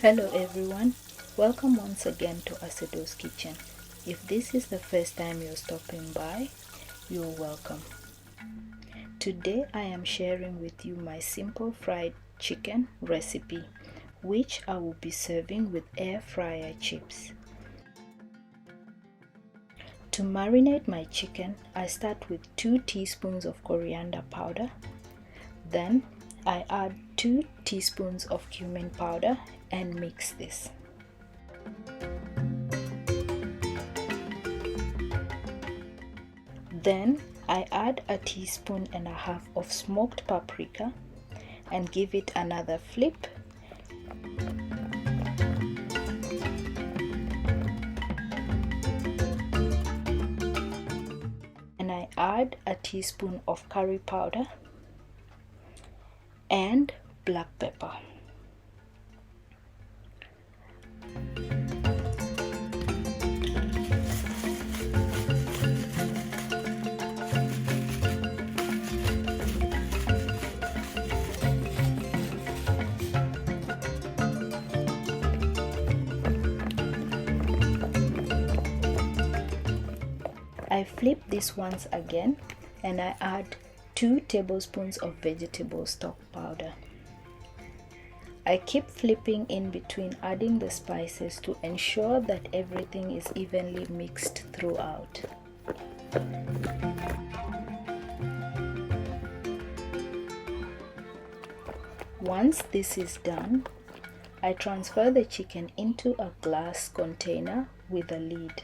Hello everyone, welcome once again to Asedo's Kitchen. If this is the first time you're stopping by, you're welcome. Today I am sharing with you my simple fried chicken recipe, which I will be serving with air fryer chips. To marinate my chicken, I start with 2 teaspoons of coriander powder. Then I add 2 teaspoons of cumin powder and mix this. Then I add a teaspoon and a half of smoked paprika and give it another flip. And I add a teaspoon of curry powder and black pepper. I flip this once again and I add 2 tablespoons of vegetable stock powder. I keep flipping in between adding the spices to ensure that everything is evenly mixed throughout. Once this is done, I transfer the chicken into a glass container with a lid.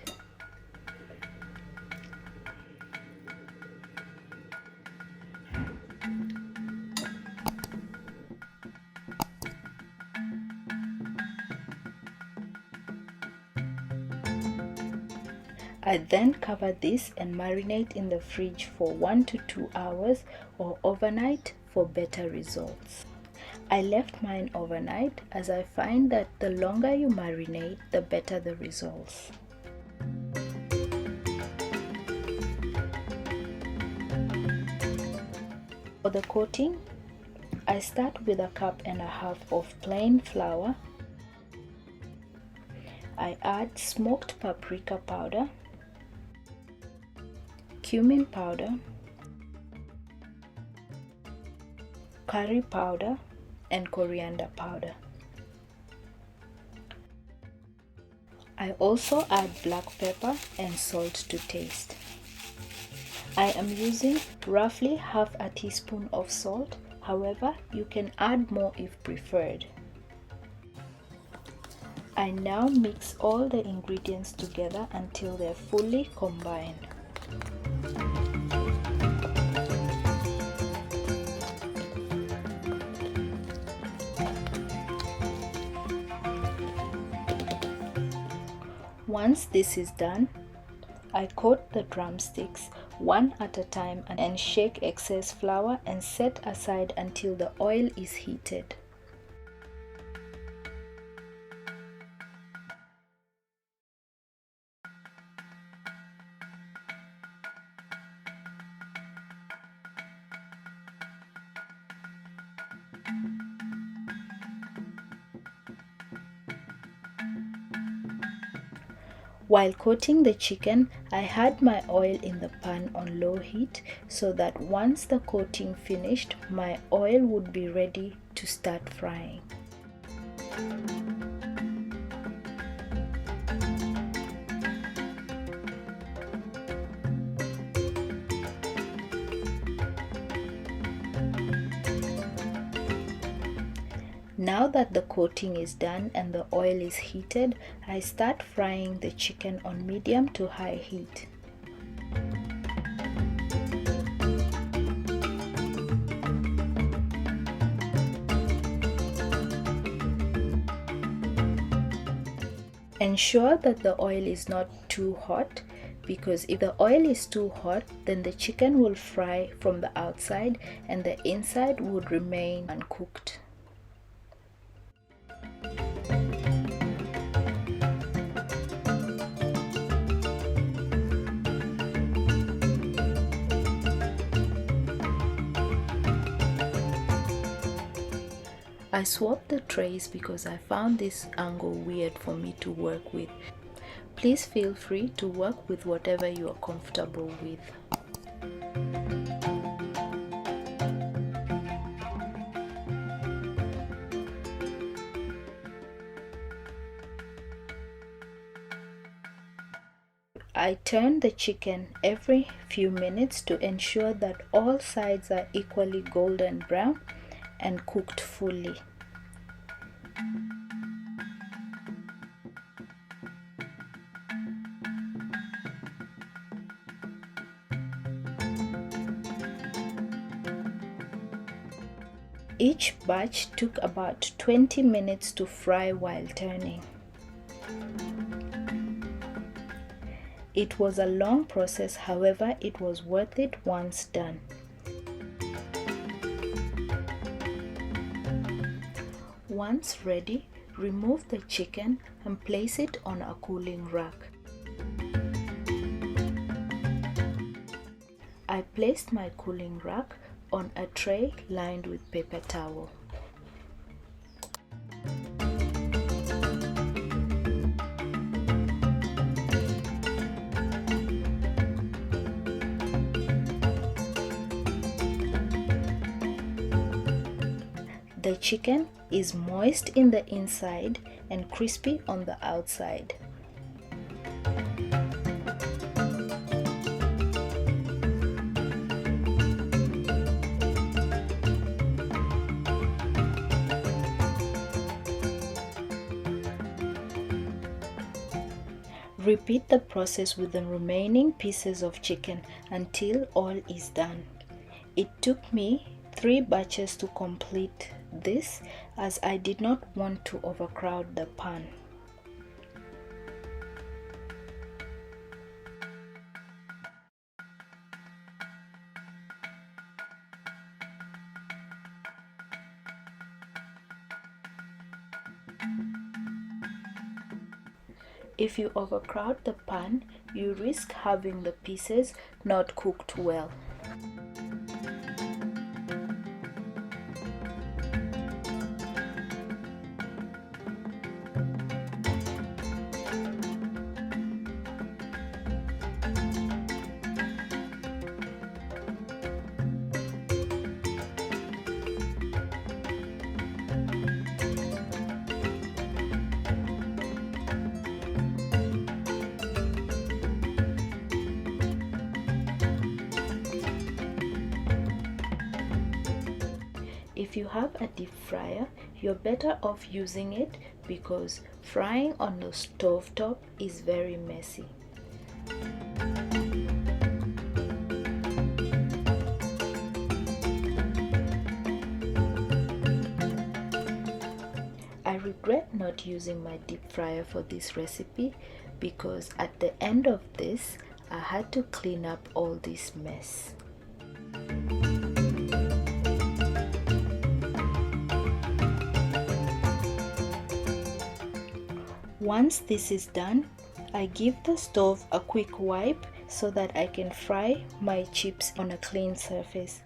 I then cover this and marinate in the fridge for 1 to 2 hours or overnight for better results. I left mine overnight as I find that the longer you marinate, the better the results. For the coating, I start with 1.5 cups of plain flour. I add smoked paprika powder, cumin powder, curry powder, and coriander powder. I also add black pepper and salt to taste. I am using roughly half a teaspoon of salt, however, you can add more if preferred. I now mix all the ingredients together until they're fully combined. Once this is done, I coat the drumsticks one at a time and shake excess flour and set aside until the oil is heated. While coating the chicken, I had my oil in the pan on low heat so that once the coating finished, my oil would be ready to start frying. Now that the coating is done and the oil is heated, I start frying the chicken on medium to high heat. Ensure that the oil is not too hot, because if the oil is too hot, then the chicken will fry from the outside and the inside would remain uncooked. I swapped the trays because I found this angle weird for me to work with. Please feel free to work with whatever you are comfortable with. I turn the chicken every few minutes to ensure that all sides are equally golden brown and cooked fully. Each batch took about 20 minutes to fry while turning. It was a long process, however, it was worth it once done. Once ready, remove the chicken and place it on a cooling rack. I placed my cooling rack on a tray lined with paper towel. The chicken is moist in the inside and crispy on the outside. Repeat the process with the remaining pieces of chicken until all is done. It took me 3 batches to complete this as I did not want to overcrowd the pan. If you overcrowd the pan, you risk having the pieces not cooked well. If you have a deep fryer, you're better off using it because frying on the stove top is very messy. I regret not using my deep fryer for this recipe because at the end of this, I had to clean up all this mess. Once this is done, I give the stove a quick wipe so that I can fry my chips on a clean surface.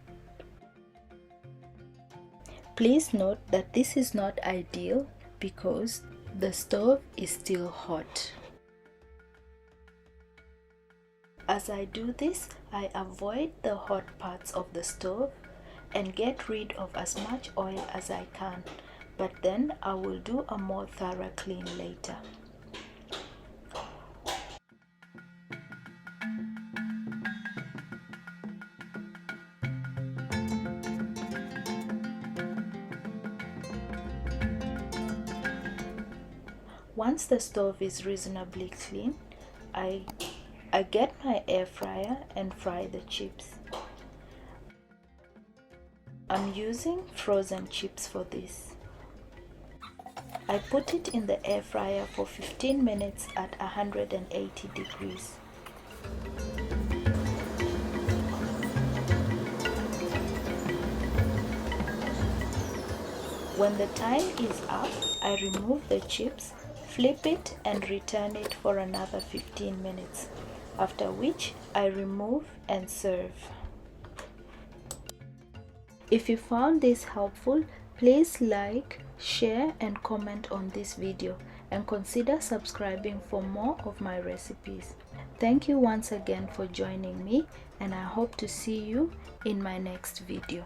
Please note that this is not ideal because the stove is still hot. As I do this, I avoid the hot parts of the stove and get rid of as much oil as I can, but then I will do a more thorough clean later. Once the stove is reasonably clean, I get my air fryer and fry the chips. I'm using frozen chips for this. I put it in the air fryer for 15 minutes at 180 degrees. When the time is up, I remove the chips, flip it and return it for another 15 minutes, after which I remove and serve. If you found this helpful, Please like, share and comment on this video, and consider subscribing for more of my recipes. Thank you once again for joining me, and I hope to see you in my next video.